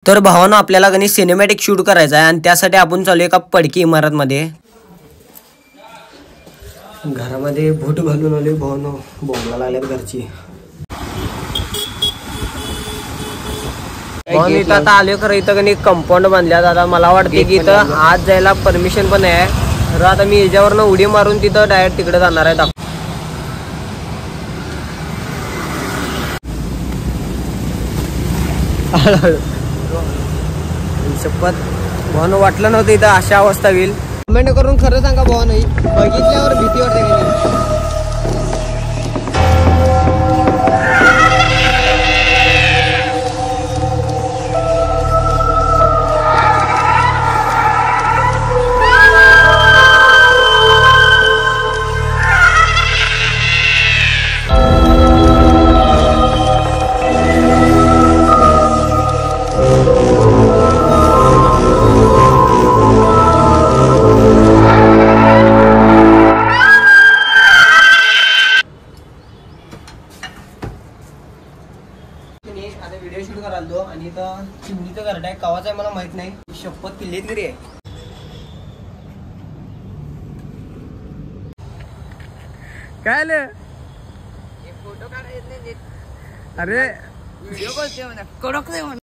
तर भावानं आपल्याला गणेश सिनेमॅटिक शूट करायचा आहे आणि त्यासाठी आपण चालू एका पडकी इमारत मध्ये. घरामध्ये भूट घालून आले भावानं, बोंबला लागल्यात घरची. इथं आता आले खरं, इथं कणी कंपाऊंड बांधल्यात. आता मला वाटते की इथं आज जायला परमिशन पण आहे. तर आता मी याच्यावरनं उडी मारून तिथं डायरेक्ट तिकडे जाणार आहे. शपथ भावानं वाटलं नव्हतं इथं अशा अवस्था होईल. कमेंट करून खरं सांगा भावा, नाही बघितल्यावर भीती वाटते का नाही? आता व्हिडिओ शूट करायला आणि इथं चिमणीचं घरट आहे. कावाच आहे मला माहित नाही. शपथ किल्लीत घरी आहे. काय आलं? फोटो काढायचे. अरे व्हिडिओ बोलते म्हणा, कडक नाही म्हणा.